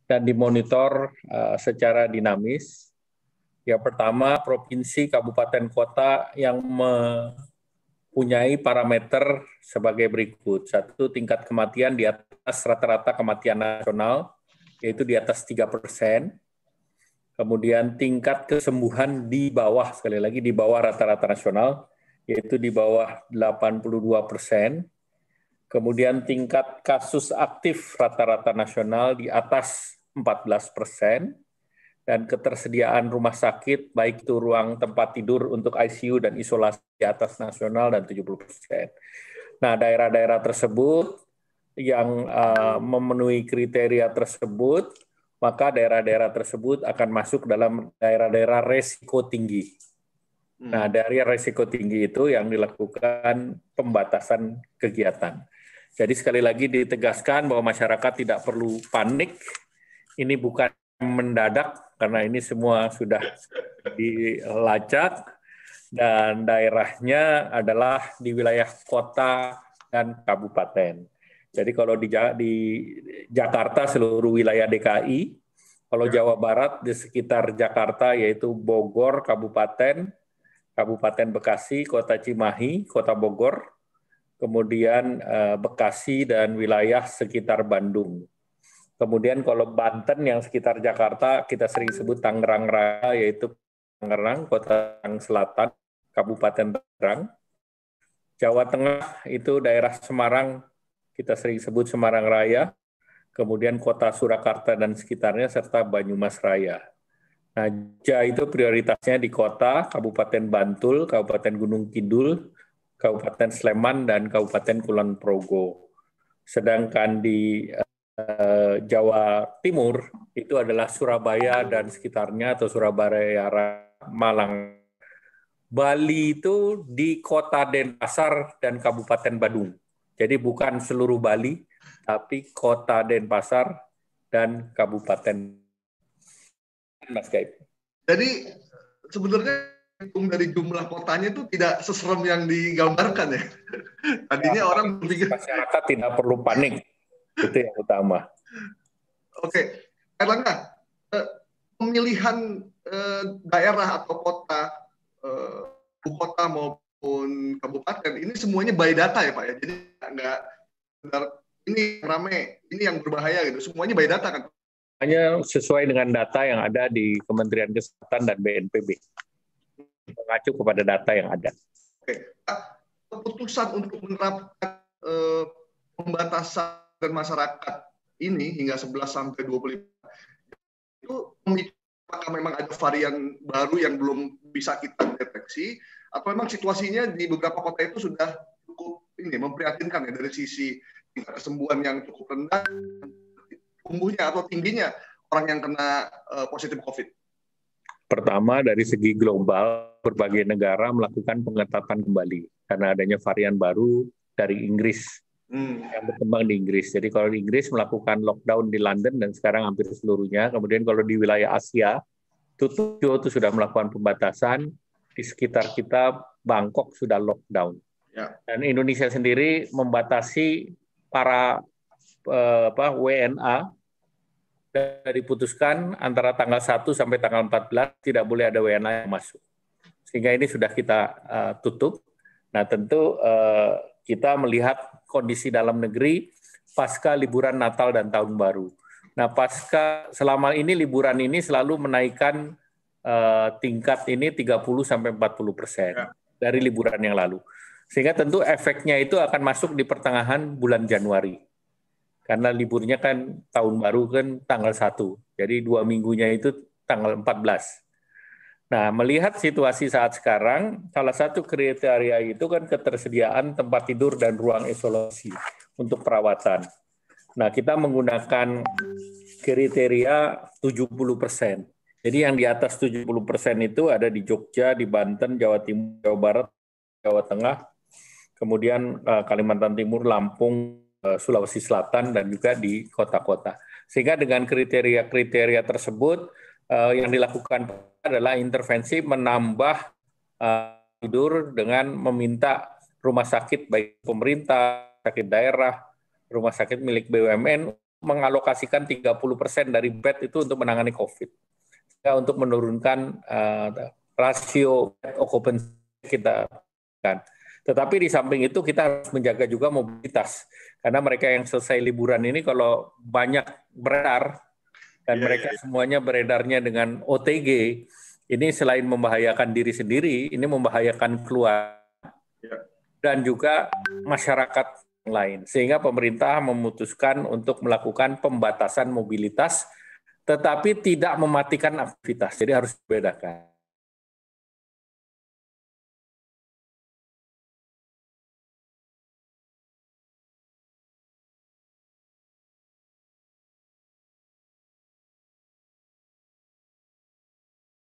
dan dimonitor secara dinamis. Yang pertama, provinsi, kabupaten, kota yang mempunyai parameter sebagai berikut. Satu, tingkat kematian di atas rata-rata kematian nasional, yaitu di atas 3%. Kemudian tingkat kesembuhan di bawah, sekali lagi di bawah rata-rata nasional, yaitu di bawah 82%. Kemudian tingkat kasus aktif rata-rata nasional di atas 14%. Dan ketersediaan rumah sakit, baik itu ruang tempat tidur untuk ICU dan isolasi di atas nasional dan 70%. Nah, daerah-daerah tersebut yang memenuhi kriteria tersebut, maka daerah-daerah tersebut akan masuk dalam daerah-daerah resiko tinggi. Nah, dari resiko tinggi itu yang dilakukan pembatasan kegiatan. Jadi sekali lagi ditegaskan bahwa masyarakat tidak perlu panik. Ini bukan mendadak, karena ini semua sudah dilacak, dan daerahnya adalah di wilayah kota dan kabupaten. Jadi kalau di Jakarta seluruh wilayah DKI, kalau Jawa Barat di sekitar Jakarta yaitu Bogor, Kabupaten Bekasi, Kota Cimahi, Kota Bogor, kemudian Bekasi dan wilayah sekitar Bandung. Kemudian kalau Banten yang sekitar Jakarta, kita sering sebut Tangerang Raya, yaitu Tangerang, Kota Selatan, Kabupaten Tangerang. Jawa Tengah itu daerah Semarang, kita sering sebut Semarang Raya. Kemudian Kota Surakarta dan sekitarnya, serta Banyumas Raya. Nah, itu prioritasnya di kota, Kabupaten Bantul, Kabupaten Gunung Kidul, Kabupaten Sleman, dan Kabupaten Kulon Progo. Sedangkan di Jawa Timur itu adalah Surabaya dan sekitarnya, atau Surabaya, Malang. Bali itu di Kota Denpasar dan Kabupaten Badung. Jadi bukan seluruh Bali, tapi Kota Denpasar dan Kabupaten. Mas Gaib. Jadi sebenarnya dari jumlah kotanya itu tidak seserem yang digambarkan ya. Tadinya orang berpikir masyarakat tidak perlu panik. Itu yang utama. Oke, Erlangga, pemilihan daerah atau kota, ibu kota maupun kabupaten, ini semuanya by data ya Pak ya? Jadi nggak benar ini yang rame, ini yang berbahaya gitu, semuanya by data kan? Hanya sesuai dengan data yang ada di Kementerian Kesehatan dan BNPB. Mengacu kepada data yang ada. Oke, keputusan untuk menerapkan pembatasan dan masyarakat ini hingga 11 sampai 25 itu apakah memang ada varian baru yang belum bisa kita deteksi, atau memang situasinya di beberapa kota itu sudah cukup ini memprihatinkan ya dari sisi tingkat kesembuhan yang cukup rendah, tumbuhnya atau tingginya orang yang kena positif COVID? Pertama, dari segi global, berbagai negara melakukan pengetatan kembali karena adanya varian baru dari Inggris yang berkembang di Inggris. Jadi kalau di Inggris melakukan lockdown di London dan sekarang hampir seluruhnya. Kemudian kalau di wilayah Asia, Tokyo itu sudah melakukan pembatasan. Di sekitar kita, Bangkok sudah lockdown. Ya. Dan Indonesia sendiri membatasi para WNA dan diputuskan antara tanggal 1 sampai tanggal 14 tidak boleh ada WNA yang masuk. Sehingga ini sudah kita tutup. Nah tentu kita melihat kondisi dalam negeri pasca liburan Natal dan Tahun Baru. Nah pasca selama ini liburan ini selalu menaikkan tingkat ini 30-40% dari liburan yang lalu. Sehingga tentu efeknya itu akan masuk di pertengahan bulan Januari. Karena liburnya kan Tahun Baru kan tanggal 1. Jadi 2 minggunya itu tanggal 14. Nah, melihat situasi saat sekarang, salah satu kriteria itu kan ketersediaan tempat tidur dan ruang isolasi untuk perawatan. Nah, kita menggunakan kriteria 70%. Jadi yang di atas 70% itu ada di Jogja, di Banten, Jawa Timur, Jawa Barat, Jawa Tengah, kemudian Kalimantan Timur, Lampung, Sulawesi Selatan, dan juga di kota-kota. Sehingga dengan kriteria-kriteria tersebut, yang dilakukan adalah intervensi menambah tidur dengan meminta rumah sakit baik pemerintah, sakit daerah, rumah sakit milik BUMN mengalokasikan 30% dari bed itu untuk menangani COVID. Untuk menurunkan rasio bed occupancy kita kan. Tetapi di samping itu kita harus menjaga juga mobilitas. Karena mereka yang selesai liburan ini kalau banyak beredar, dan mereka semuanya beredarnya dengan OTG, ini selain membahayakan diri sendiri, ini membahayakan keluarga dan juga masyarakat yang lain. Sehingga pemerintah memutuskan untuk melakukan pembatasan mobilitas, tetapi tidak mematikan aktivitas. Jadi harus dibedakan.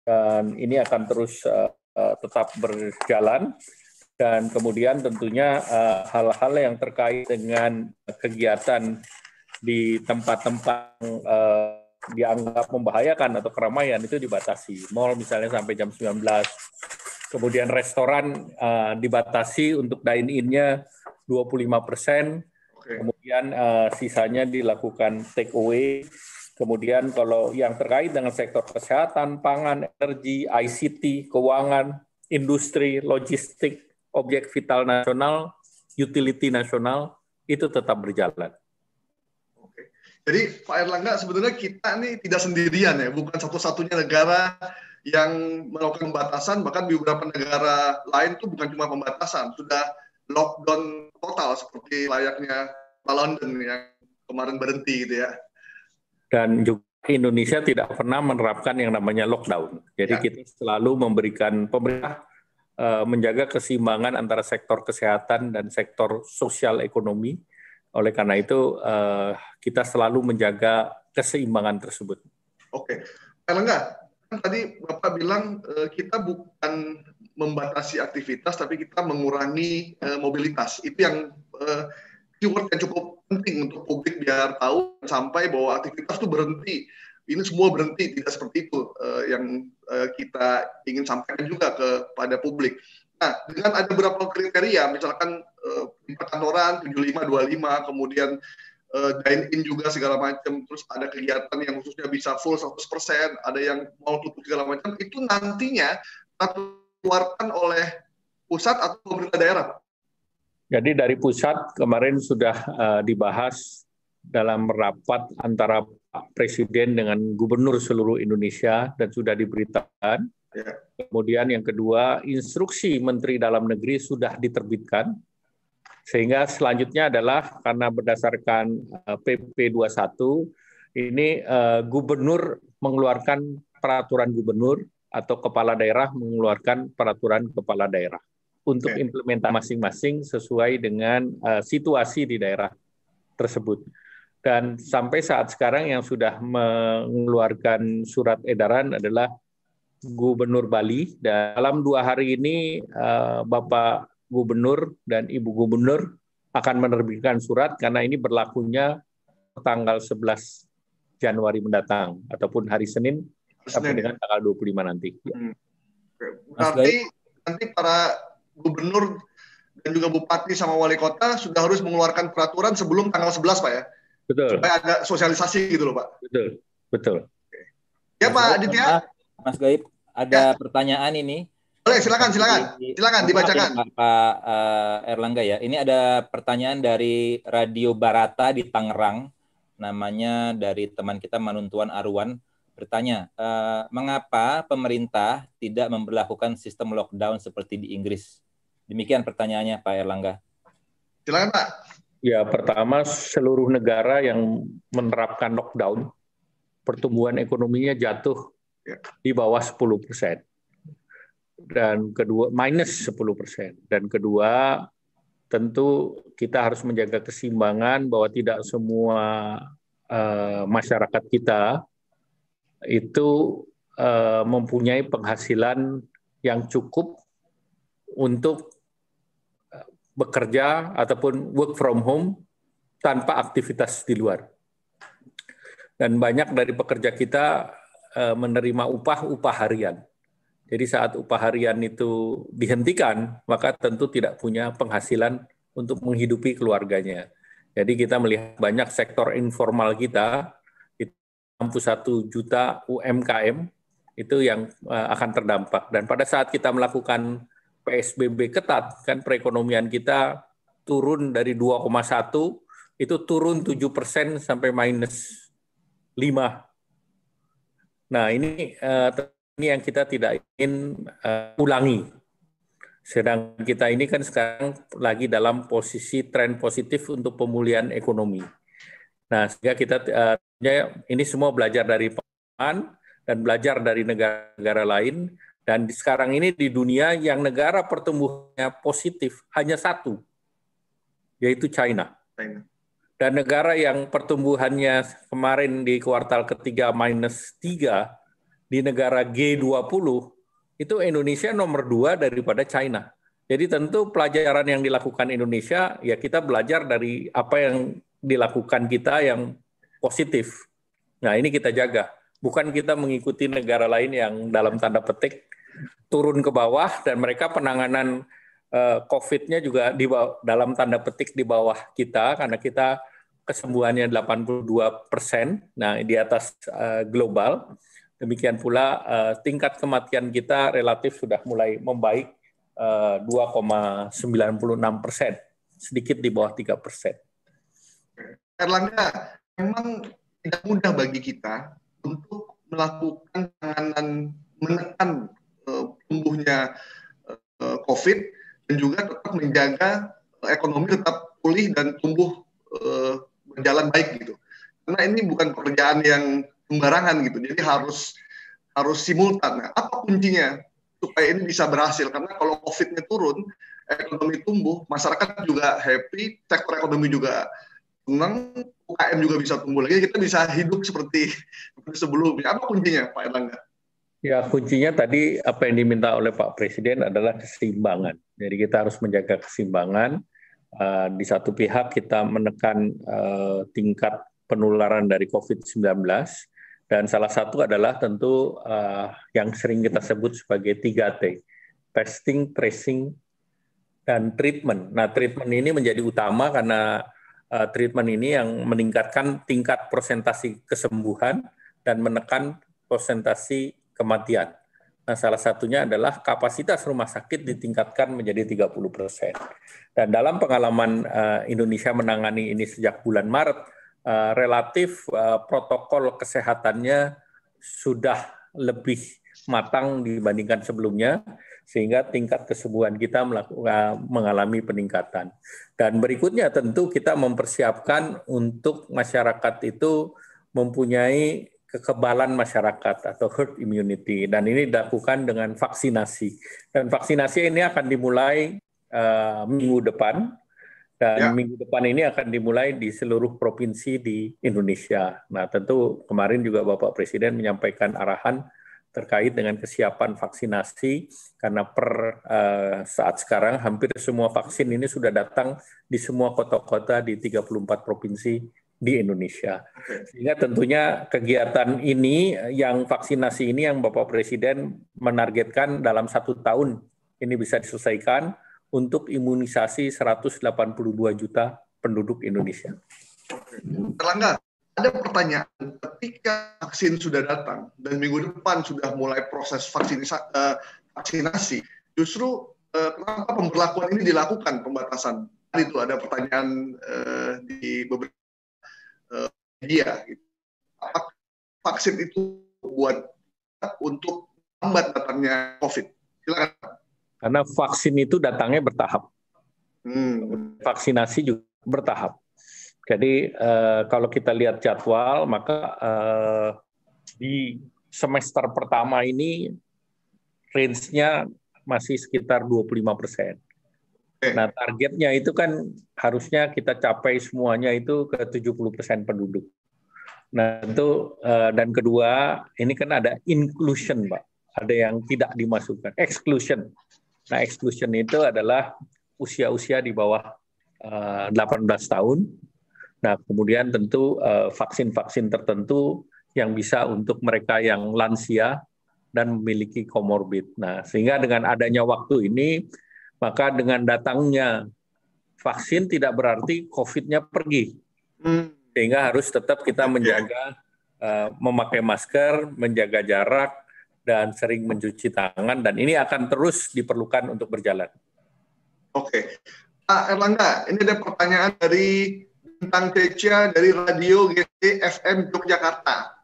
Dan ini akan terus tetap berjalan, dan kemudian tentunya hal-hal yang terkait dengan kegiatan di tempat-tempat dianggap membahayakan atau keramaian itu dibatasi. Mall misalnya sampai jam 19. Kemudian restoran dibatasi untuk dine-in-nya 25%. Kemudian sisanya dilakukan take away. Kemudian kalau yang terkait dengan sektor kesehatan, pangan, energi, ICT, keuangan, industri, logistik, objek vital nasional, utility nasional, itu tetap berjalan. Oke. Jadi Pak Erlangga, sebenarnya kita ini tidak sendirian ya, bukan satu-satunya negara yang melakukan pembatasan, bahkan di beberapa negara lain itu bukan cuma pembatasan, sudah lockdown total seperti layaknya London yang kemarin berhenti gitu ya. Dan juga Indonesia tidak pernah menerapkan yang namanya lockdown. Jadi kita selalu memberikan, pemerintah menjaga keseimbangan antara sektor kesehatan dan sektor sosial ekonomi. Oleh karena itu kita selalu menjaga keseimbangan tersebut. Oke, Pak Erlangga, kan tadi Bapak bilang kita bukan membatasi aktivitas, tapi kita mengurangi mobilitas. Itu yang keyword yang cukup penting untuk publik biar tahu sampai bahwa aktivitas itu berhenti. Ini semua berhenti, tidak seperti itu yang kita ingin sampaikan juga kepada publik. Nah, dengan ada beberapa kriteria, misalkan di perkantoran 75-25, kemudian dine-in juga segala macam, terus ada kegiatan yang khususnya bisa full 100%, ada yang mau tutup segala macam, itu nantinya dikeluarkan oleh pusat atau pemerintah daerah, Pak? Jadi dari pusat kemarin sudah dibahas dalam rapat antara Pak Presiden dengan Gubernur seluruh Indonesia dan sudah diberitakan. Kemudian yang kedua, instruksi Menteri Dalam Negeri sudah diterbitkan. Sehingga selanjutnya adalah karena berdasarkan PP 21, ini Gubernur mengeluarkan peraturan Gubernur atau Kepala Daerah mengeluarkan peraturan Kepala Daerah untuk implementasi masing-masing sesuai dengan situasi di daerah tersebut. Dan sampai saat sekarang yang sudah mengeluarkan surat edaran adalah Gubernur Bali. Dan dalam 2 hari ini Bapak Gubernur dan Ibu Gubernur akan menerbitkan surat karena ini berlakunya tanggal 11 Januari mendatang ataupun hari Senin sampai dengan tanggal 25 nanti. Berarti nanti para gubernur dan juga bupati sama wali kota sudah harus mengeluarkan peraturan sebelum tanggal 11, Pak ya? Betul. Supaya ada sosialisasi gitu loh, Pak. Betul. Ya, Pak Aditya. Mas Gaib, ada pertanyaan ini. Boleh, silakan dibacakan. Pak Erlangga ya. Ini ada pertanyaan dari Radio Barata di Tangerang. Namanya dari teman kita Manuntuan Arwan. Bertanya, mengapa pemerintah tidak memberlakukan sistem lockdown seperti di Inggris? Demikian pertanyaannya, Pak Erlangga. Silakan, Pak. Ya, pertama seluruh negara yang menerapkan lockdown, pertumbuhan ekonominya jatuh di bawah 10%. Dan kedua, minus 10%. Dan kedua, tentu kita harus menjaga keseimbangan bahwa tidak semua masyarakat kita itu mempunyai penghasilan yang cukup untuk bekerja ataupun work from home tanpa aktivitas di luar. Dan banyak dari pekerja kita menerima upah harian. Jadi saat upah harian itu dihentikan, maka tentu tidak punya penghasilan untuk menghidupi keluarganya. Jadi kita melihat banyak sektor informal kita, 61 juta UMKM, itu yang akan terdampak. Dan pada saat kita melakukan PSBB ketat, kan perekonomian kita turun dari 2,1, itu turun 7% sampai -5. Nah, ini yang kita tidak ingin ulangi. Sedang kita ini kan sekarang lagi dalam posisi tren positif untuk pemulihan ekonomi. Nah, sehingga kita ini semua belajar dari pengalaman dan belajar dari negara-negara lain. Dan sekarang ini di dunia yang negara pertumbuhannya positif hanya satu, yaitu China. Dan negara yang pertumbuhannya kemarin di kuartal ketiga -3, di negara G20, itu Indonesia nomor 2 daripada China. Jadi tentu pelajaran yang dilakukan Indonesia, ya kita belajar dari apa yang dilakukan kita yang positif. Nah, ini kita jaga. Bukan kita mengikuti negara lain yang dalam tanda petik turun ke bawah dan mereka penanganan COVID-nya juga dalam tanda petik di bawah kita karena kita kesembuhannya 82%, nah di atas global. Demikian pula tingkat kematian kita relatif sudah mulai membaik 2,96%, sedikit di bawah 3%. Erlangga, memang tidak mudah bagi kita untuk melakukan penanganan menekan tumbuhnya COVID dan juga tetap menjaga ekonomi tetap pulih dan tumbuh berjalan baik gitu. Karena ini bukan pekerjaan yang sembarangan gitu. Jadi harus simultan. Nah, apa kuncinya supaya ini bisa berhasil? Karena kalau COVID-nya turun, ekonomi tumbuh, masyarakat juga happy, sektor ekonomi juga senang, UKM juga bisa tumbuh lagi, kita bisa hidup seperti sebelumnya. Apa kuncinya, Pak Erlangga? Ya, kuncinya tadi apa yang diminta oleh Pak Presiden adalah keseimbangan. Jadi kita harus menjaga keseimbangan. Di satu pihak kita menekan tingkat penularan dari COVID-19, dan salah satu adalah tentu yang sering kita sebut sebagai 3T, testing, tracing, dan treatment. Nah, treatment ini menjadi utama karena treatment ini yang meningkatkan tingkat persentase kesembuhan dan menekan persentase kematian. Nah, salah satunya adalah kapasitas rumah sakit ditingkatkan menjadi 30%. Dan dalam pengalaman Indonesia menangani ini sejak bulan Maret, relatif protokol kesehatannya sudah lebih matang dibandingkan sebelumnya, sehingga tingkat kesembuhan kita mengalami peningkatan. Dan berikutnya tentu kita mempersiapkan untuk masyarakat itu mempunyai kekebalan masyarakat atau herd immunity, dan ini dilakukan dengan vaksinasi. Dan vaksinasi ini akan dimulai minggu depan, dan minggu depan ini akan dimulai di seluruh provinsi di Indonesia. Nah, tentu kemarin juga Bapak Presiden menyampaikan arahan terkait dengan kesiapan vaksinasi, karena per saat sekarang hampir semua vaksin ini sudah datang di semua kota-kota di 34 provinsi di Indonesia. Sehingga tentunya kegiatan ini, yang vaksinasi ini yang Bapak Presiden menargetkan dalam 1 tahun ini bisa diselesaikan untuk imunisasi 182 juta penduduk Indonesia. Erlangga, ada pertanyaan, ketika vaksin sudah datang dan minggu depan sudah mulai proses vaksinasi, justru kenapa pemberlakuan ini dilakukan, pembatasan? Itu ada pertanyaan di beberapa media. Apakah vaksin itu buat untuk lambat datangnya COVID? Silakan. Karena vaksin itu datangnya bertahap. Vaksinasi juga bertahap. Jadi kalau kita lihat jadwal, maka di semester pertama ini range-nya masih sekitar 25%. Nah, targetnya itu kan harusnya kita capai semuanya itu ke 70% penduduk. Nah, itu dan kedua, ini kan ada inclusion, Pak. Ada yang tidak dimasukkan, exclusion. Nah, exclusion itu adalah usia-usia di bawah 18 tahun. Nah, kemudian tentu vaksin-vaksin tertentu yang bisa untuk mereka yang lansia dan memiliki komorbid. Nah, sehingga dengan adanya waktu ini, maka dengan datangnya vaksin tidak berarti COVID-nya pergi. Sehingga harus tetap kita menjaga, memakai masker, menjaga jarak, dan sering mencuci tangan, dan ini akan terus diperlukan untuk berjalan. Oke. Pak Erlangga, ini ada pertanyaan dari Bintang Tecia dari Radio GT FM Yogyakarta.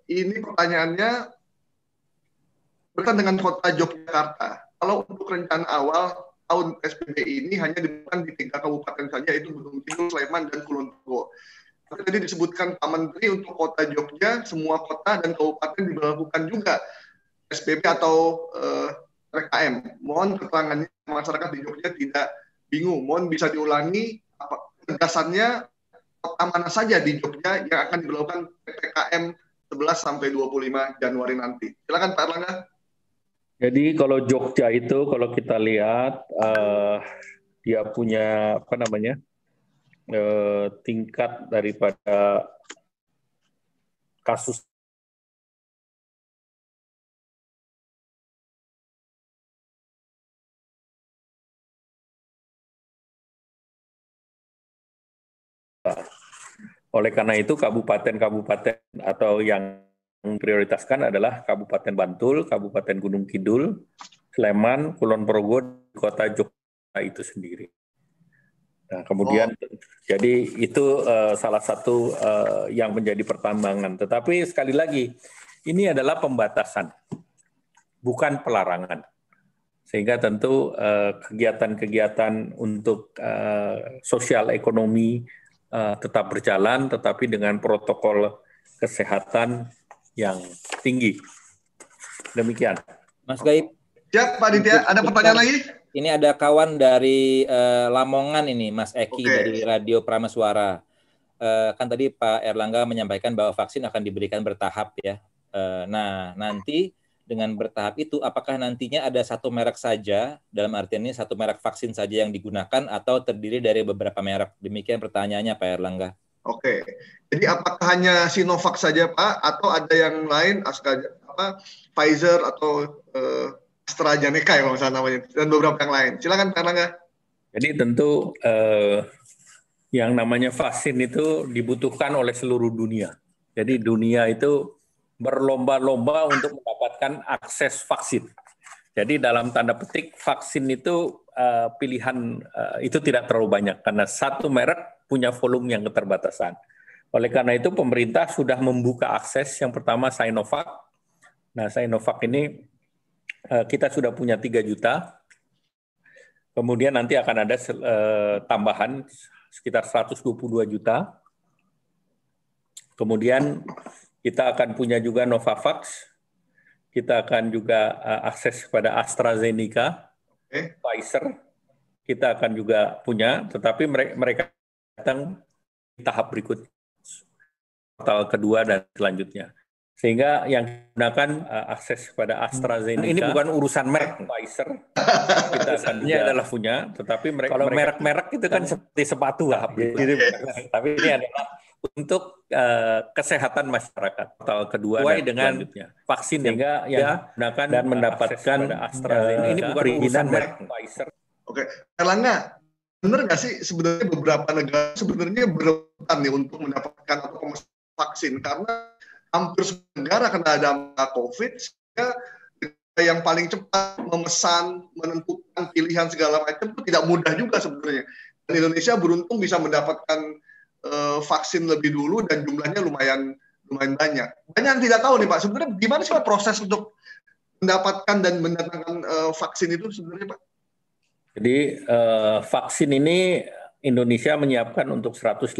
Ini pertanyaannya berkaitan dengan kota Yogyakarta. Kalau untuk rencana awal tahun PSBB ini hanya dilakukan di 3 kabupaten saja, yaitu Gunung Kidul, Sleman, dan Kulon Progo. Tadi disebutkan Pak Menteri untuk kota Jogja, semua kota dan kabupaten diberlakukan juga PSBB atau PPKM. Mohon keterangannya, masyarakat di Jogja tidak bingung. Mohon bisa diulangi penegasannya kota mana saja di Jogja yang akan diberlakukan PPKM 11 sampai 25 Januari nanti. Silakan Pak Erlangga. Jadi kalau Jogja itu kalau kita lihat dia punya tingkat daripada kasus oleh karena itu kabupaten-kabupaten atau yang prioritaskan adalah Kabupaten Bantul, Kabupaten Gunung Kidul, Sleman, Kulon Progo, Kota Jogja itu sendiri. Nah, kemudian jadi itu salah satu yang menjadi pertimbangan. Tetapi sekali lagi ini adalah pembatasan, bukan pelarangan. Sehingga tentu kegiatan-kegiatan untuk sosial ekonomi tetap berjalan, tetapi dengan protokol kesehatan yang tinggi. Demikian. Mas Gaib. Siap, Pak Ditya. Ada pertanyaan lagi? Ini ada kawan dari Lamongan ini, Mas Eki dari Radio Prameswara. Kan tadi Pak Erlangga menyampaikan bahwa vaksin akan diberikan bertahap ya. Nah, nanti dengan bertahap itu, apakah nantinya ada satu merek saja, dalam artian ini satu merek vaksin saja yang digunakan, atau terdiri dari beberapa merek? Demikian pertanyaannya Pak Erlangga. Oke, jadi apakah hanya Sinovac saja Pak, atau ada yang lain, Pfizer atau AstraZeneca ya kalau misalnya namanya, dan beberapa yang lain? Silakan Pak Erlangga. Jadi tentu yang namanya vaksin itu dibutuhkan oleh seluruh dunia. Jadi dunia itu berlomba-lomba untuk mendapatkan akses vaksin. Jadi dalam tanda petik vaksin itu pilihan itu tidak terlalu banyak karena satu merek punya volume yang keterbatasan. Oleh karena itu pemerintah sudah membuka akses. Yang pertama Sinovac. Nah Sinovac ini kita sudah punya 3 juta. Kemudian nanti akan ada tambahan sekitar 122 juta. Kemudian kita akan punya juga Novavax, kita akan juga akses kepada AstraZeneca, Pfizer, kita akan juga punya, tetapi mereka datang di tahap berikut, kuartal kedua dan selanjutnya. Sehingga yang digunakan akses kepada AstraZeneca, ini bukan urusan merek Pfizer, kita akan juga adalah punya, tetapi kalau merek-merek itu kan seperti sepatu lah, tapi ini adalah untuk kesehatan masyarakat kuartal kedua dan dengan vaksin sehingga yang digunakan dan mendapatkan AstraZeneca ini bukan urusan merek Pfizer. Oke, Erlangga, benar nggak sih sebenarnya beberapa negara sebenarnya berebutan nih untuk mendapatkan atau memesan vaksin karena hampir semua negara kena dampak COVID sehingga yang paling cepat memesan, menentukan pilihan segala macam itu tidak mudah juga sebenarnya. Dan Indonesia beruntung bisa mendapatkan vaksin lebih dulu dan jumlahnya lumayan banyak. Banyak yang tidak tahu nih Pak, sebenarnya gimana sih Pak proses untuk mendapatkan dan mendatangkan vaksin itu sebenarnya Pak? Jadi vaksin ini Indonesia menyiapkan untuk 182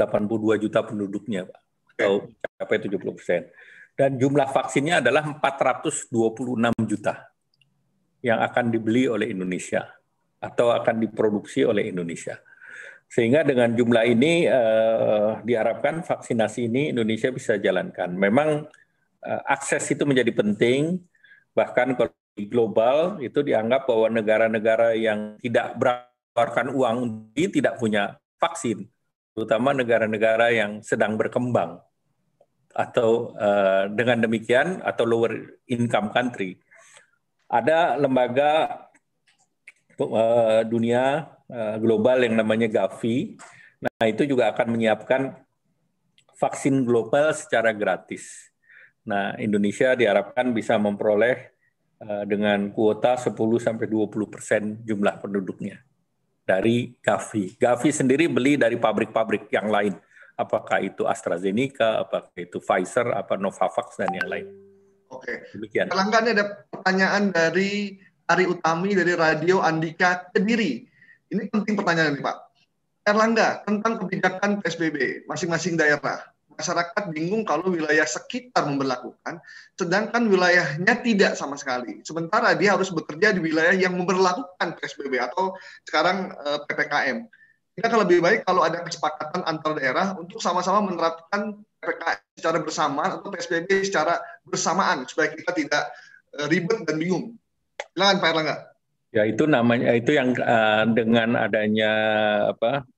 juta penduduknya Pak, atau sampai 70%. Dan jumlah vaksinnya adalah 426 juta yang akan dibeli oleh Indonesia atau akan diproduksi oleh Indonesia. Sehingga dengan jumlah ini diharapkan vaksinasi ini Indonesia bisa jalankan. Memang akses itu menjadi penting, bahkan kalau di global itu dianggap bahwa negara-negara yang tidak mengeluarkan uang tidak punya vaksin, terutama negara-negara yang sedang berkembang atau dengan demikian atau lower income country. Ada lembaga dunia global yang namanya Gavi. Nah, itu juga akan menyiapkan vaksin global secara gratis. Nah, Indonesia diharapkan bisa memperoleh dengan kuota 10-20% jumlah penduduknya dari Gavi. Gavi sendiri beli dari pabrik-pabrik yang lain. Apakah itu AstraZeneca, apakah itu Pfizer, apa Novavax, dan yang lain. Oke. Demikian. Erlangga, ini ada pertanyaan dari Ari Utami dari Radio Andika Kediri. Ini penting pertanyaan ini, Pak. Erlangga, tentang kebijakan PSBB masing-masing daerah. Masyarakat bingung kalau wilayah sekitar memberlakukan, sedangkan wilayahnya tidak sama sekali. Sementara dia harus bekerja di wilayah yang memberlakukan PSBB atau sekarang PPKM. Tidakkah lebih baik kalau ada kesepakatan antar daerah untuk sama-sama menerapkan PPKM secara bersama atau PSBB secara bersamaan supaya kita tidak ribet dan bingung? Silakan Pak Erlangga. Ya, itu namanya, itu yang dengan adanya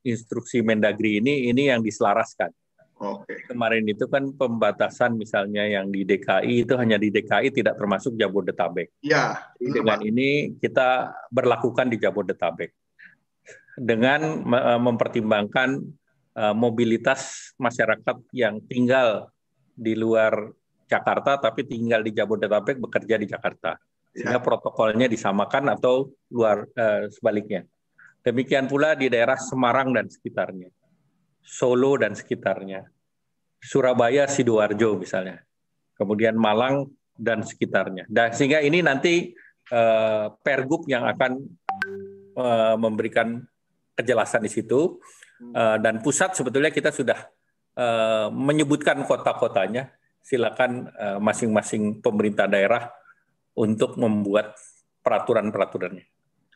instruksi Mendagri ini yang diselaraskan. Oke. Kemarin itu kan pembatasan misalnya yang di DKI itu hanya di DKI, tidak termasuk Jabodetabek. Ya, dengan Pak. Ini kita berlakukan di Jabodetabek dengan mempertimbangkan mobilitas masyarakat yang tinggal di luar Jakarta tapi tinggal di Jabodetabek bekerja di Jakarta. Sehingga protokolnya disamakan atau sebaliknya. Demikian pula di daerah Semarang dan sekitarnya, Solo dan sekitarnya, Surabaya, Sidoarjo misalnya, kemudian Malang dan sekitarnya. Dan sehingga ini nanti Pergub yang akan memberikan kejelasan di situ, dan pusat sebetulnya kita sudah menyebutkan kota-kotanya. Silakan masing-masing pemerintah daerah untuk membuat peraturan-peraturannya.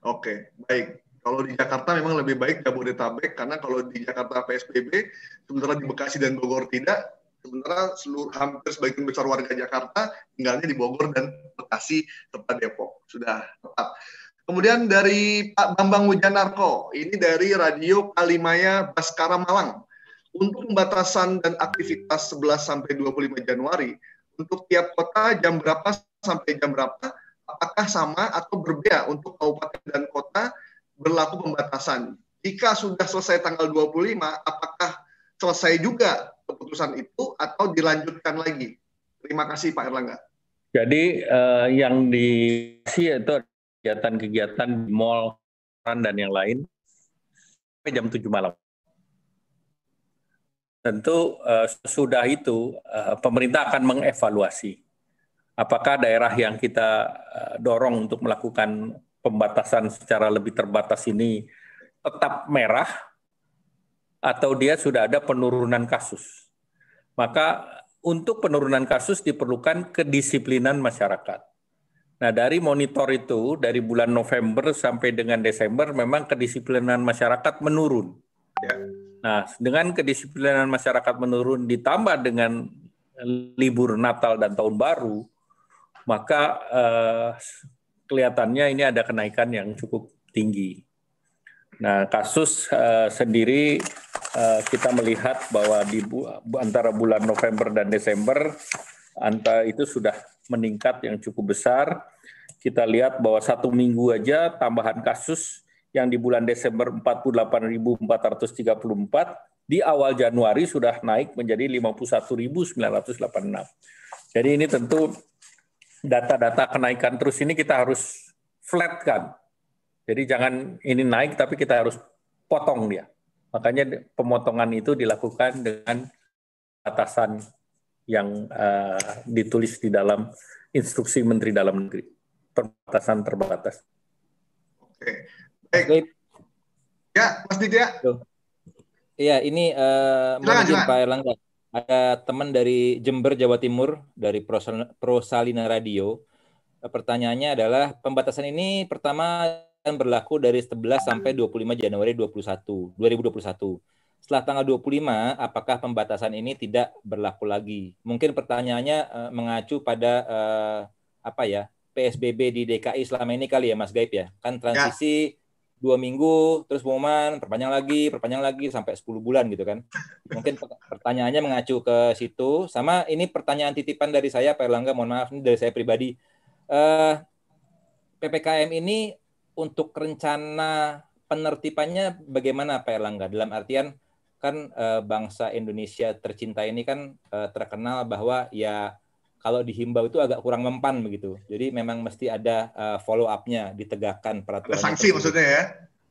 Oke, baik. Kalau di Jakarta memang lebih baik Jabodetabek, karena kalau di Jakarta PSBB, sementara di Bekasi dan Bogor tidak, sementara hampir sebagian besar warga Jakarta tinggalnya di Bogor dan Bekasi serta Depok. Sudah tetap. Kemudian dari Pak Bambang Wijanarko, ini dari Radio Kalimaya Baskara Malang. Untuk pembatasan dan aktivitas 11-25 Januari, untuk tiap kota jam berapa sampai jam berapa, apakah sama atau berbeda untuk kabupaten dan kota berlaku pembatasan? Jika sudah selesai tanggal 25, apakah selesai juga keputusan itu atau dilanjutkan lagi? Terima kasih Pak Erlangga. Jadi yang itu kegiatan-kegiatan di mall dan yang lain sampai jam 7 malam. Tentu sesudah itu pemerintah akan mengevaluasi apakah daerah yang kita dorong untuk melakukan pembatasan secara lebih terbatas ini tetap merah atau dia sudah ada penurunan kasus. Maka untuk penurunan kasus diperlukan kedisiplinan masyarakat. Nah, dari monitor itu dari bulan November sampai dengan Desember memang kedisiplinan masyarakat menurun. Nah, dengan kedisiplinan masyarakat menurun ditambah dengan libur Natal dan Tahun Baru, maka kelihatannya ini ada kenaikan yang cukup tinggi. Nah, kasus sendiri kita melihat bahwa di antara bulan November dan Desember angka itu sudah meningkat yang cukup besar. Kita lihat bahwa 1 minggu aja tambahan kasus yang di bulan Desember 48.434, di awal Januari sudah naik menjadi 51.986. Jadi ini tentu data-data kenaikan terus ini kita harus flatkan. Jadi jangan ini naik tapi kita harus potong dia. Makanya pemotongan itu dilakukan dengan batasan yang ditulis di dalam instruksi Menteri Dalam Negeri. Perbatasan terbatas. Oke. Baik. Ya, Mas Ditya. Iya, ini mau izin Pak Erlangga. Ada teman dari Jember, Jawa Timur, dari Prosalina Radio. Pertanyaannya adalah, pembatasan ini pertama berlaku dari 11 sampai 25 Januari 2021. Setelah tanggal 25, apakah pembatasan ini tidak berlaku lagi? Mungkin pertanyaannya mengacu pada PSBB di DKI selama ini kali ya, Mas Gaib ya? Kan transisi 2 minggu, terus pengumuman, perpanjang lagi, sampai 10 bulan gitu kan. Mungkin pertanyaannya mengacu ke situ. Sama ini pertanyaan titipan dari saya, Pak Erlangga, mohon maaf, ini dari saya pribadi. PPKM ini untuk rencana penertibannya bagaimana Pak Erlangga? Dalam artian kan bangsa Indonesia tercinta ini kan terkenal bahwa ya kalau dihimbau itu agak kurang mempan begitu. Jadi memang mesti ada follow up-nya, ditegakkan peraturan. Ada sanksi maksudnya ya?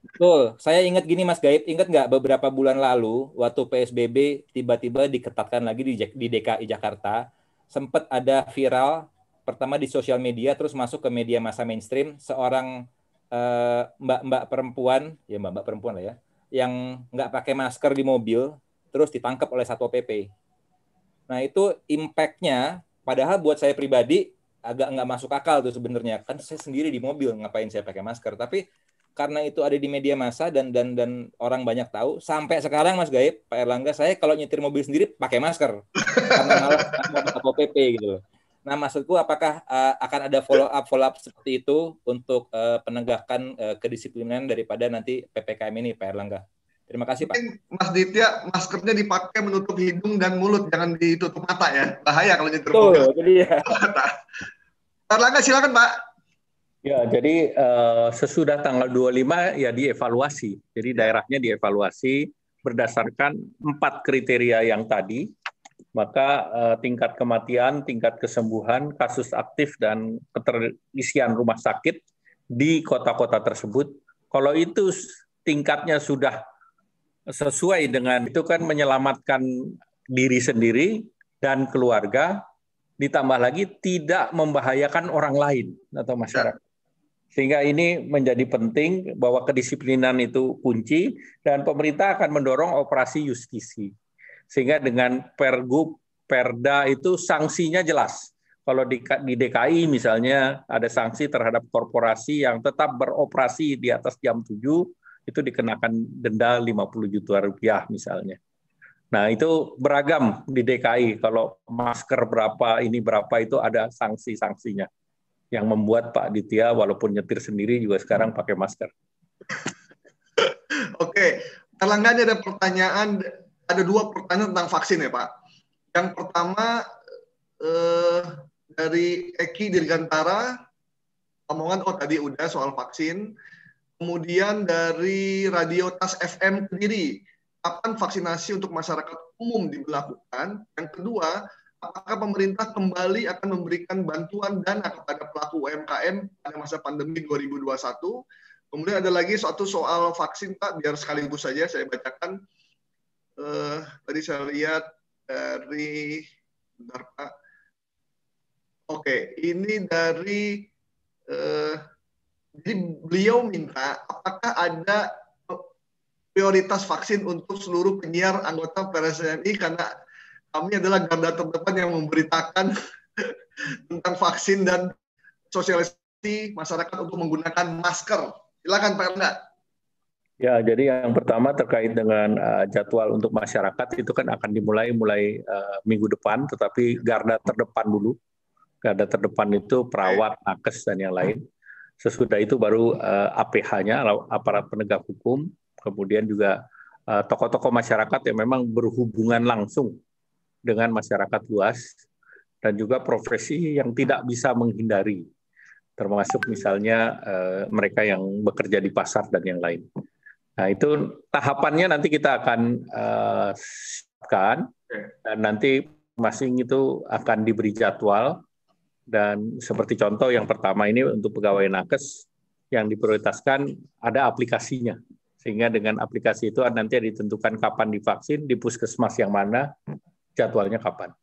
Betul. Saya ingat gini Mas Gaib, ingat nggak beberapa bulan lalu waktu PSBB tiba-tiba diketatkan lagi di DKI Jakarta, sempat ada viral pertama di sosial media terus masuk ke media massa mainstream seorang mbak-mbak perempuan, ya mbak-mbak perempuan lah ya, yang nggak pakai masker di mobil terus ditangkap oleh Satpol PP. Nah itu impact-nya, padahal buat saya pribadi agak nggak masuk akal tuh sebenarnya. Kan saya sendiri di mobil, ngapain saya pakai masker? Tapi karena itu ada di media massa dan orang banyak tahu, sampai sekarang Mas Gaib, Pak Erlangga, saya kalau nyetir mobil sendiri pakai masker. Karena malas sama Satpol PP gitu loh. Nah maksudku apakah akan ada follow up seperti itu untuk penegakan kedisiplinan daripada nanti PPKM ini Pak Erlangga? Terima kasih Pak. Mungkin Mas Ditya maskernya dipakai menutup hidung dan mulut, jangan ditutup mata ya. Bahaya kalau nyetir mobil. Betul, itu dia. Pak Erlangga silakan Pak. Ya, jadi sesudah tanggal 25 ya dievaluasi. Jadi daerahnya dievaluasi berdasarkan 4 kriteria yang tadi. Maka tingkat kematian, tingkat kesembuhan, kasus aktif, dan keterisian rumah sakit di kota-kota tersebut, kalau itu tingkatnya sudah sesuai dengan itu kan menyelamatkan diri sendiri dan keluarga, ditambah lagi tidak membahayakan orang lain atau masyarakat. Sehingga ini menjadi penting bahwa kedisiplinan itu kunci dan pemerintah akan mendorong operasi justisi. Sehingga dengan Pergub, Perda itu sanksinya jelas. Kalau di DKI misalnya ada sanksi terhadap korporasi yang tetap beroperasi di atas jam 7, itu dikenakan denda 50 juta rupiah misalnya. Nah itu beragam di DKI, kalau masker berapa, ini berapa, itu ada sanksi-sanksinya. Yang membuat Pak Ditya walaupun nyetir sendiri juga sekarang pakai masker. Oke, Erlangga ada pertanyaan, ada 2 pertanyaan tentang vaksin ya Pak. Yang pertama dari Eki Dirgantara, omongan tadi udah soal vaksin. Kemudian dari Radio Tas FM Kediri, kapan vaksinasi untuk masyarakat umum diberlakukan? Yang kedua, apakah pemerintah kembali akan memberikan bantuan dana kepada pelaku UMKM pada masa pandemi 2021? Kemudian ada lagi satu soal vaksin, Pak, biar sekaligus saja saya bacakan. Tadi saya lihat dari, bentar Pak. Oke, ini dari jadi beliau minta apakah ada prioritas vaksin untuk seluruh penyiar anggota PRSNI karena kami adalah garda terdepan yang memberitakan tentang vaksin dan sosialisasi masyarakat untuk menggunakan masker. Silakan Pak Erlangga. Ya, jadi yang pertama terkait dengan jadwal untuk masyarakat itu kan akan dimulai minggu depan, tetapi garda terdepan dulu. Garda terdepan itu perawat, nakes, dan yang lain. Sesudah itu baru APH-nya, aparat penegak hukum, kemudian juga tokoh-tokoh masyarakat yang memang berhubungan langsung dengan masyarakat luas, dan juga profesi yang tidak bisa menghindari, termasuk misalnya mereka yang bekerja di pasar dan yang lain. Nah itu tahapannya nanti kita akan siapkan, dan nanti masing itu akan diberi jadwal. Dan seperti contoh yang pertama ini untuk pegawai nakes yang diprioritaskan ada aplikasinya. Sehingga dengan aplikasi itu nanti ditentukan kapan divaksin, di puskesmas yang mana, jadwalnya kapan.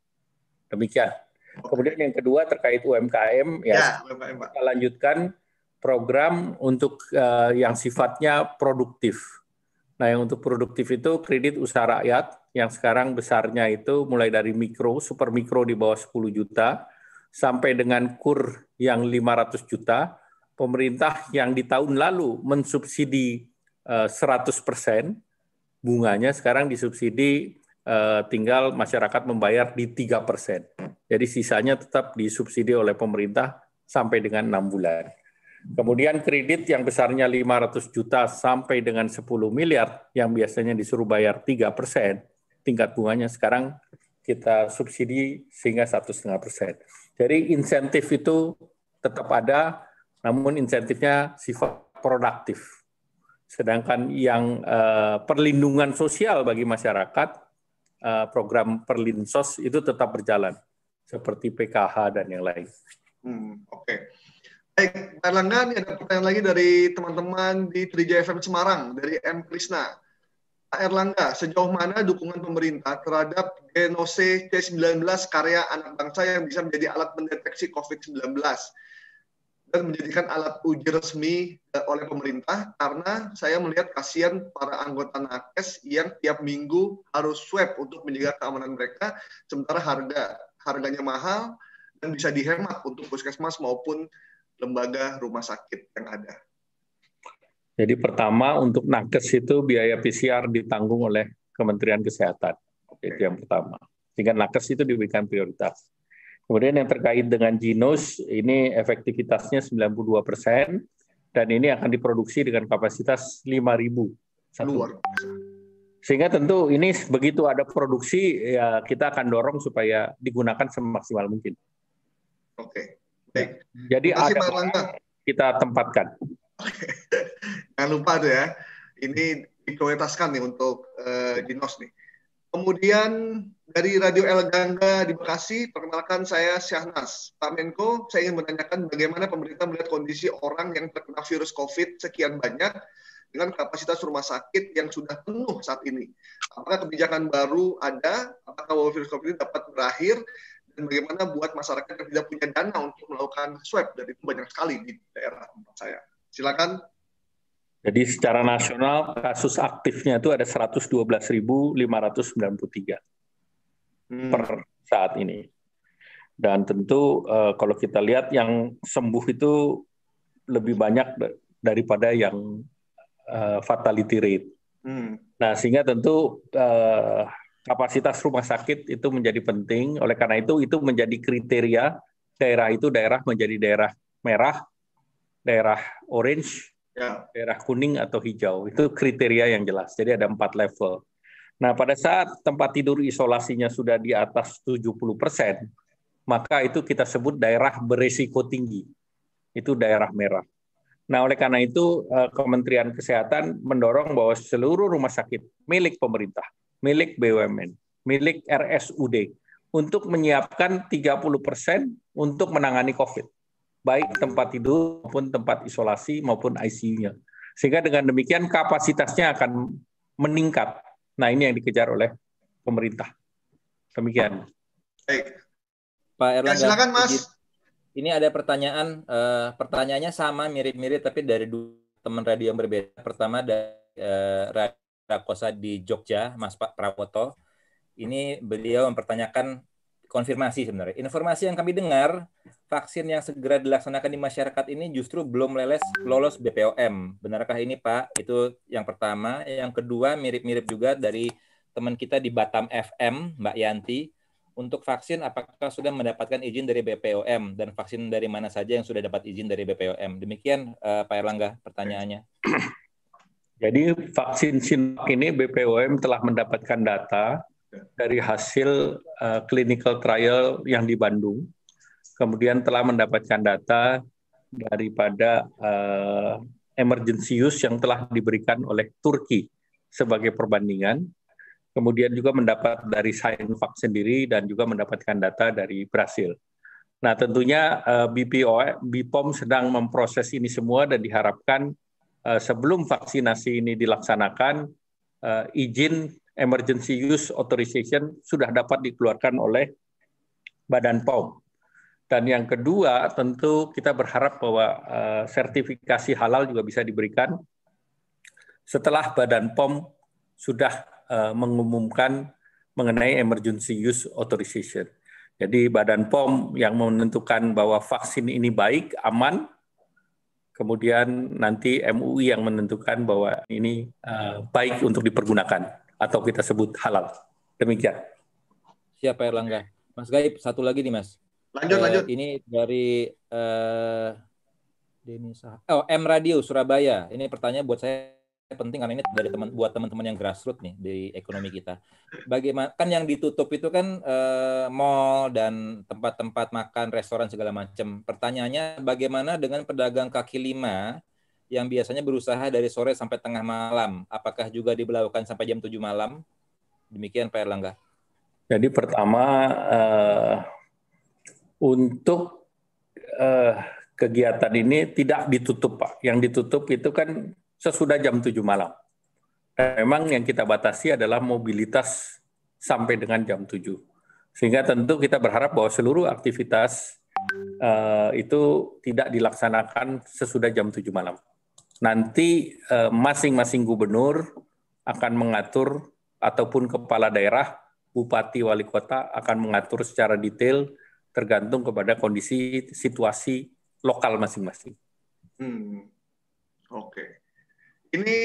Demikian. Kemudian yang kedua terkait UMKM, ya kita lanjutkan program untuk yang sifatnya produktif. Nah yang untuk produktif itu kredit usaha rakyat yang sekarang besarnya itu mulai dari mikro, super mikro di bawah 10 juta, sampai dengan KUR yang 500 juta, pemerintah yang di tahun lalu mensubsidi 100% bunganya, sekarang disubsidi tinggal masyarakat membayar di 3%. Jadi sisanya tetap disubsidi oleh pemerintah sampai dengan 6 bulan. Kemudian kredit yang besarnya 500 juta sampai dengan 10 miliar, yang biasanya disuruh bayar 3%, tingkat bunganya sekarang kita subsidi sehingga 1,5%. Jadi insentif itu tetap ada, namun insentifnya sifat produktif. Sedangkan yang perlindungan sosial bagi masyarakat, program Perlinsos itu tetap berjalan, seperti PKH dan yang lain. Oke. Baik, Pak Erlangga, ini ada pertanyaan lagi dari teman-teman di Trijaya FM Semarang, dari M. Krisna. Pak Erlangga, sejauh mana dukungan pemerintah terhadap Genose C19 karya anak bangsa yang bisa menjadi alat mendeteksi COVID-19 dan menjadikan alat uji resmi oleh pemerintah, karena saya melihat kasihan para anggota nakes yang tiap minggu harus swab untuk menjaga keamanan mereka, sementara harganya mahal dan bisa dihemat untuk puskesmas maupun lembaga rumah sakit yang ada. Jadi pertama untuk nakes itu biaya PCR ditanggung oleh Kementerian Kesehatan. Itu yang pertama. Sehingga nakes itu diberikan prioritas. Kemudian yang terkait dengan Ginos, ini efektivitasnya 92%, dan ini akan diproduksi dengan kapasitas 5.000. Luar biasa. Sehingga tentu ini begitu ada produksi, ya kita akan dorong supaya digunakan semaksimal mungkin. Oke, baik. Jadi ada kita tempatkan. Jangan lupa tuh ya, ini diprioritaskan nih untuk Ginos nih. Kemudian dari Radio El Gangga di Bekasi, perkenalkan saya Syahnas. Pak Menko, saya ingin menanyakan bagaimana pemerintah melihat kondisi orang yang terkena virus COVID sekian banyak dengan kapasitas rumah sakit yang sudah penuh saat ini. Apakah kebijakan baru ada? Apakah virus COVID ini dapat berakhir? Dan bagaimana buat masyarakat yang tidak punya dana untuk melakukan swab? Dan itu banyak sekali di daerah tempat saya. Silakan. Jadi secara nasional kasus aktifnya itu ada 112.593 per saat ini. Dan tentu kalau kita lihat yang sembuh itu lebih banyak daripada yang fatality rate. Nah, sehingga tentu kapasitas rumah sakit itu menjadi penting. Oleh karena itu menjadi kriteria daerah itu menjadi daerah merah, daerah orange, daerah kuning atau hijau. Itu kriteria yang jelas. Jadi ada 4 level. Nah, pada saat tempat tidur isolasinya sudah di atas 70%, maka itu kita sebut daerah berisiko tinggi. Itu daerah merah. Nah, oleh karena itu Kementerian Kesehatan mendorong bahwa seluruh rumah sakit milik pemerintah, milik BUMN, milik RSUD untuk menyiapkan 30% untuk menangani COVID. Baik tempat tidur maupun tempat isolasi maupun ICU-nya. Sehingga dengan demikian kapasitasnya akan meningkat. Nah, ini yang dikejar oleh pemerintah. Demikian. Baik. Pak Erlangga, silakan Mas. Ini ada pertanyaan, pertanyaannya sama, mirip-mirip, tapi dari dua teman radio yang berbeda. Pertama dari Rakosa di Jogja, Mas Pak Prawoto. Ini beliau mempertanyakan konfirmasi sebenarnya. Informasi yang kami dengar, vaksin yang segera dilaksanakan di masyarakat ini justru belum lolos BPOM. Benarkah ini, Pak? Itu yang pertama. Yang kedua, mirip-mirip juga dari teman kita di Batam FM, Mbak Yanti. Untuk vaksin, apakah sudah mendapatkan izin dari BPOM? Dan vaksin dari mana saja yang sudah dapat izin dari BPOM? Demikian, Pak Erlangga, pertanyaannya. Jadi vaksin Sinovac ini BPOM telah mendapatkan data dari hasil clinical trial yang di Bandung, kemudian telah mendapatkan data daripada emergency use yang telah diberikan oleh Turki sebagai perbandingan, kemudian juga mendapat dari Sinovac sendiri dan juga mendapatkan data dari Brasil. Nah, tentunya BPOM sedang memproses ini semua dan diharapkan sebelum vaksinasi ini dilaksanakan, izin emergency use authorization sudah dapat dikeluarkan oleh Badan POM. Dan yang kedua, tentu kita berharap bahwa sertifikasi halal juga bisa diberikan setelah Badan POM sudah mengumumkan mengenai emergency use authorization. Jadi Badan POM yang menentukan bahwa vaksin ini baik, aman, kemudian nanti MUI yang menentukan bahwa ini baik untuk dipergunakan atau kita sebut halal. Demikian. Siapa Erlangga? Mas Gaib, satu lagi nih Mas. Lanjut. Ini dari M Radio Surabaya. Ini pertanyaan buat saya penting karena ini dari buat teman-teman yang grassroots nih di ekonomi kita. Bagaimana kan yang ditutup itu kan mall dan tempat-tempat makan, restoran segala macam. Pertanyaannya bagaimana dengan pedagang kaki lima yang biasanya berusaha dari sore sampai tengah malam, apakah juga diberlakukan sampai jam 7 malam? Demikian Pak Erlangga. Jadi pertama untuk kegiatan ini tidak ditutup, Pak. Yang ditutup itu kan sesudah jam 7 malam. Dan memang yang kita batasi adalah mobilitas sampai dengan jam 7. Sehingga tentu kita berharap bahwa seluruh aktivitas itu tidak dilaksanakan sesudah jam 7 malam. Nanti masing-masing gubernur akan mengatur ataupun kepala daerah, bupati, wali kota akan mengatur secara detail tergantung kepada kondisi situasi lokal masing-masing. Oke. Ini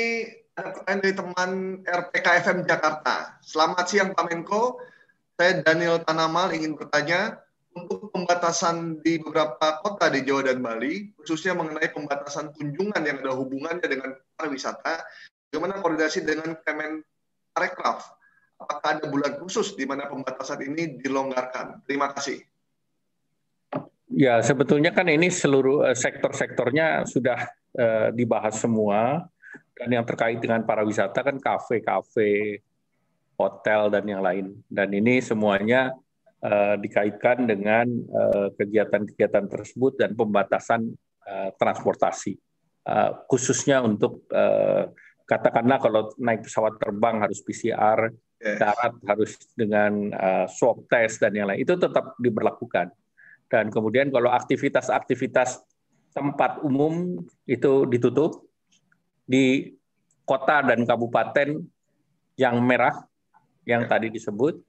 ada pertanyaan dari teman RPKFM Jakarta. Selamat siang Pak Menko. Saya Daniel Tanamal ingin bertanya untuk pembatasan di beberapa kota di Jawa dan Bali, khususnya mengenai pembatasan kunjungan yang ada hubungannya dengan pariwisata, bagaimana koordinasi dengan Kemenparekraf? Apakah ada bulan khusus di mana pembatasan ini dilonggarkan? Terima kasih. Ya, sebetulnya kan ini seluruh sektor-sektornya sudah dibahas semua, dan yang terkait dengan pariwisata kan kafe-kafe, hotel, dan yang lain. Dan ini semuanya dikaitkan dengan kegiatan-kegiatan tersebut dan pembatasan transportasi. Khususnya untuk, katakanlah kalau naik pesawat terbang harus PCR, darat harus dengan swab test, dan yang lain. Itu tetap diberlakukan. Dan kemudian kalau aktivitas-aktivitas tempat umum itu ditutup di kota dan kabupaten yang merah, yang tadi disebut.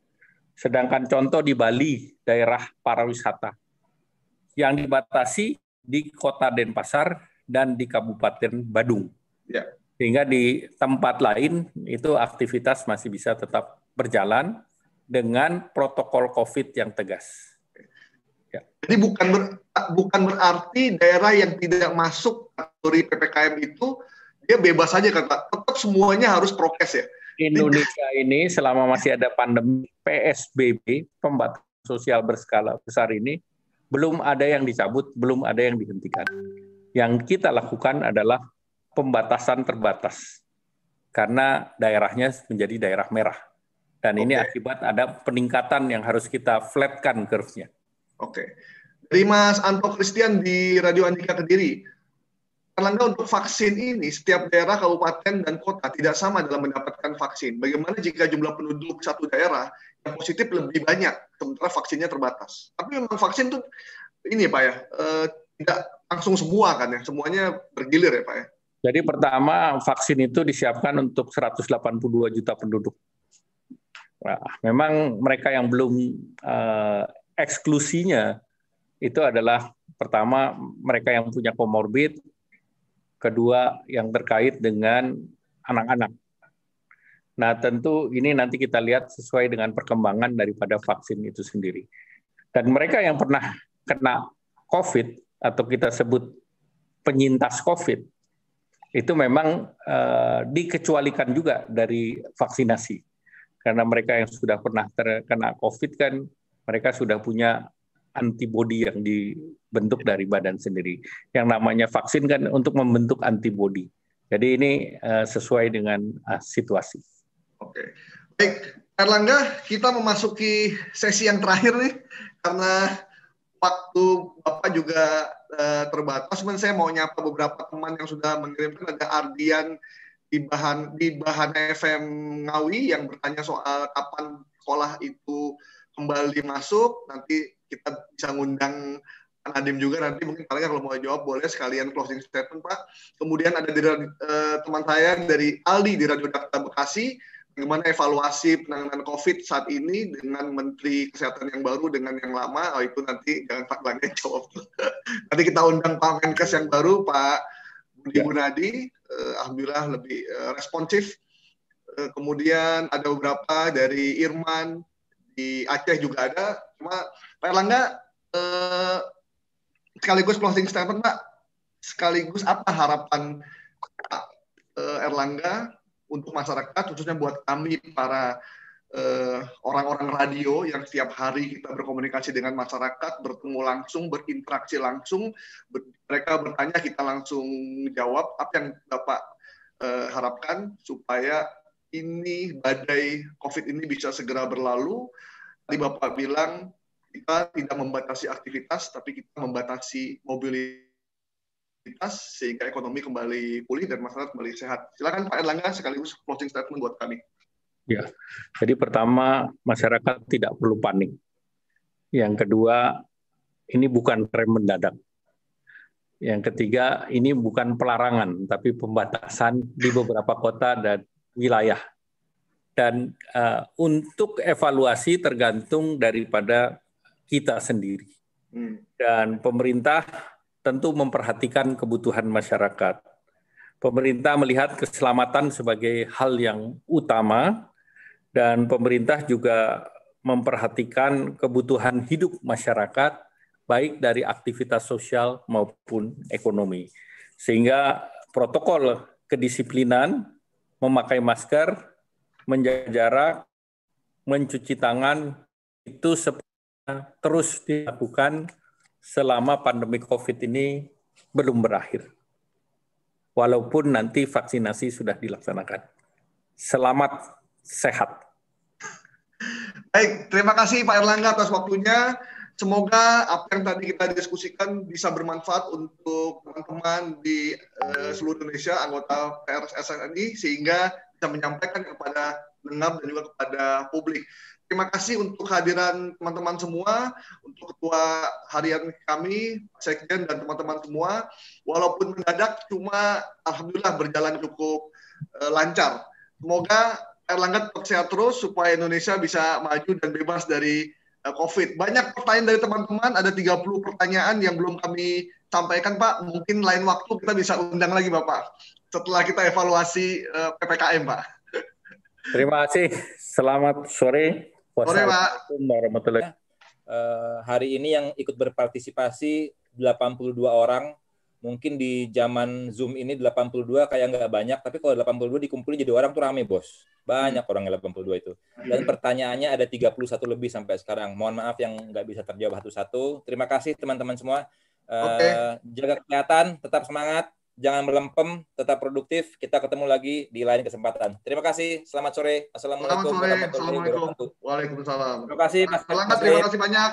Sedangkan contoh di Bali, daerah pariwisata, yang dibatasi di kota Denpasar dan di Kabupaten Badung. Ya. Sehingga di tempat lain itu aktivitas masih bisa tetap berjalan dengan protokol COVID yang tegas. Jadi bukan berarti daerah yang tidak masuk kategori PPKM itu dia bebas saja kan Pak. Tetap semuanya harus prokes ya. Indonesia ini selama masih ada pandemi PSBB, pembatasan sosial berskala besar ini, belum ada yang dicabut, belum ada yang dihentikan. Yang kita lakukan adalah pembatasan terbatas karena daerahnya menjadi daerah merah. Dan ini akibat ada peningkatan yang harus kita flatkan curve-nya. Oke. Dari Mas Anto Christian di Radio Andika Kediri, Erlangga, untuk vaksin ini setiap daerah, kabupaten, dan kota tidak sama dalam mendapatkan vaksin. Bagaimana jika jumlah penduduk satu daerah yang positif lebih banyak, sementara vaksinnya terbatas? Tapi memang vaksin itu ini Pak ya, tidak langsung semua kan ya, semuanya bergilir ya Pak ya. Jadi pertama vaksin itu disiapkan untuk 182 juta penduduk. Nah, memang mereka yang belum eksklusinya itu adalah pertama mereka yang punya komorbid, kedua yang terkait dengan anak-anak. Nah tentu ini nanti kita lihat sesuai dengan perkembangan daripada vaksin itu sendiri. Dan mereka yang pernah kena COVID atau kita sebut penyintas COVID, itu memang dikecualikan juga dari vaksinasi. Karena mereka yang sudah pernah terkena COVID kan, mereka sudah punya antibodi yang dibentuk dari badan sendiri. Yang namanya vaksin kan untuk membentuk antibodi. Jadi ini sesuai dengan situasi. Oke, baik Erlangga, kita memasuki sesi yang terakhir nih, karena waktu Bapak juga terbatas. Saya mau nyapa beberapa teman yang sudah mengirimkan. Ada Ardian di Bahan FM Ngawi yang bertanya soal kapan sekolah itu kembali masuk. Nanti kita bisa ngundang Pak Nadiem juga, nanti mungkin kalian kalau mau jawab boleh sekalian closing statement Pak. Kemudian ada teman saya dari Aldi di Radio Dakta Bekasi, bagaimana evaluasi penanganan COVID saat ini dengan Menteri Kesehatan yang baru dengan yang lama. Itu nanti jangan Pak Erlangga jawab. Nanti kita undang Pak Menkes yang baru, Pak Budi Gunadi. Alhamdulillah lebih responsif. Kemudian ada beberapa dari Irman, di Aceh juga ada. Cuma Pak Erlangga, sekaligus closing statement Pak, sekaligus apa harapan Pak Erlangga untuk masyarakat, khususnya buat kami para orang-orang radio yang setiap hari kita berkomunikasi dengan masyarakat, bertemu langsung, berinteraksi langsung, mereka bertanya, kita langsung jawab. Apa yang Bapak harapkan supaya ini badai COVID ini bisa segera berlalu? Tadi Bapak bilang kita tidak membatasi aktivitas, tapi kita membatasi mobilitas sehingga ekonomi kembali pulih dan masyarakat kembali sehat. Silakan Pak Erlangga sekaligus closing statement buat kami. Ya, jadi pertama masyarakat tidak perlu panik. Yang kedua, ini bukan rem mendadak. Yang ketiga, ini bukan pelarangan, tapi pembatasan di beberapa kota dan wilayah. Dan untuk evaluasi tergantung daripada kita sendiri. Dan pemerintah tentu memperhatikan kebutuhan masyarakat. Pemerintah melihat keselamatan sebagai hal yang utama, dan pemerintah juga memperhatikan kebutuhan hidup masyarakat, baik dari aktivitas sosial maupun ekonomi. Sehingga protokol kedisiplinan, memakai masker, menjaga jarak, mencuci tangan, itu terus dilakukan selama pandemi COVID ini belum berakhir. Walaupun nanti vaksinasi sudah dilaksanakan. Selamat sehat. Baik, terima kasih Pak Erlangga atas waktunya. Semoga apa yang tadi kita diskusikan bisa bermanfaat untuk teman-teman di seluruh Indonesia, anggota PRSSNI, sehingga bisa menyampaikan kepada dengar dan juga kepada publik. Terima kasih untuk kehadiran teman-teman semua, untuk ketua harian kami, Sekjen dan teman-teman semua. Walaupun mendadak, cuma alhamdulillah berjalan cukup lancar. Semoga Erlangga tetap sehat terus supaya Indonesia bisa maju dan bebas dari COVID. Banyak pertanyaan dari teman-teman, ada 30 pertanyaan yang belum kami sampaikan, Pak. Mungkin lain waktu kita bisa undang lagi, Bapak, setelah kita evaluasi PPKM, Pak. Terima kasih. Selamat sore. Wassalamualaikum warahmatullahi wabarakatuh. Hari ini yang ikut berpartisipasi 82 orang. Mungkin di zaman Zoom ini 82 kayak nggak banyak, tapi kalau 82 dikumpulin jadi orang tuh rame, Bos. Banyak orangnya 82 itu. Dan pertanyaannya ada 31 lebih sampai sekarang. Mohon maaf yang nggak bisa terjawab satu-satu. Terima kasih teman-teman semua. Jaga kesehatan, tetap semangat, jangan melempem, tetap produktif. Kita ketemu lagi di lain kesempatan. Terima kasih. Selamat sore. Assalamualaikum warahmatullahi wabarakatuh. Waalaikumsalam. Terima kasih, Mas. Terima kasih banyak.